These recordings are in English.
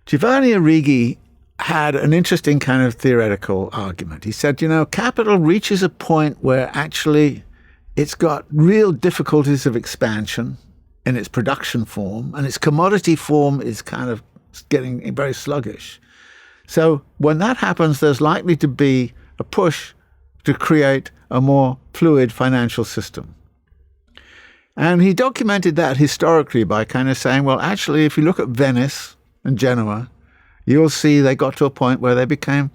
Giovanni Arrighi had an interesting kind of theoretical argument. He said, capital reaches a point where actually it's got real difficulties of expansion in its production form, and its commodity form is kind of getting very sluggish. So when that happens, there's likely to be a push to create a more fluid financial system. And he documented that historically by kind of saying, well, actually, if you look at Venice and Genoa, you'll see they got to a point where they became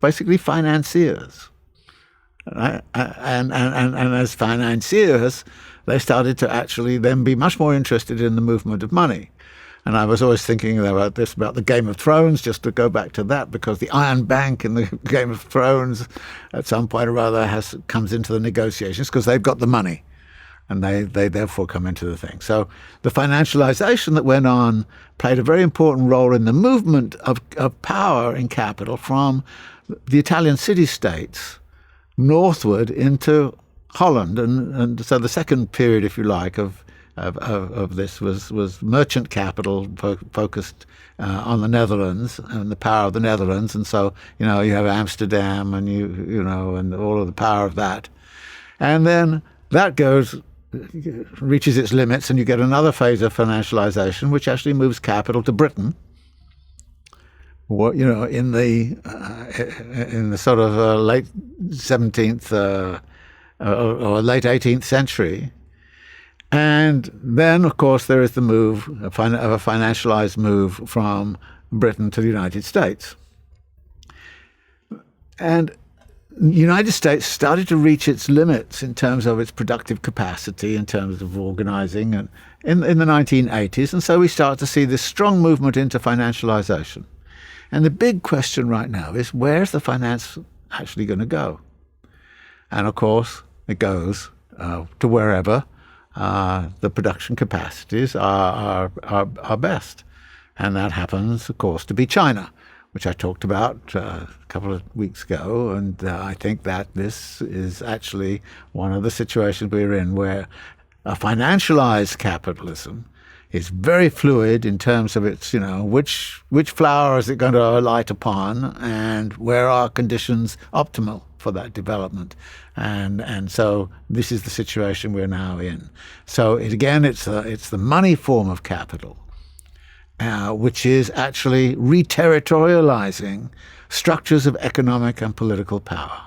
basically financiers. Right? And as financiers, they started to actually then be much more interested in the movement of money. And I was always thinking about this, about the Game of Thrones, just to go back to that, because the Iron Bank in the Game of Thrones at some point or other comes into the negotiations because they've got the money. And they therefore come into the thing. So the financialization that went on played a very important role in the movement of power in capital from the Italian city-states northward into Holland. And so the second period, if you like, of this was merchant capital focused on the Netherlands and the power of the Netherlands. And so, you have Amsterdam and, and all of the power of that. And then that reaches its limits, and you get another phase of financialization, which actually moves capital to Britain. In the sort of late 17th or late 18th century, and then of course there is the move of a financialized move from Britain to the United States, and the United States started to reach its limits in terms of its productive capacity, in terms of organizing, and in the 1980s. And so we start to see this strong movement into financialization. And the big question right now is, where's the finance actually going to go? And of course, it goes to wherever the production capacities are best. And that happens, of course, to be China, which I talked about a couple of weeks ago. And I think that this is actually one of the situations we're in, where a financialized capitalism is very fluid in terms of its, which flower is it going to alight upon, and where are conditions optimal for that development. And so this is the situation we're now in. So it's the money form of capital, which is actually re-territorializing structures of economic and political power.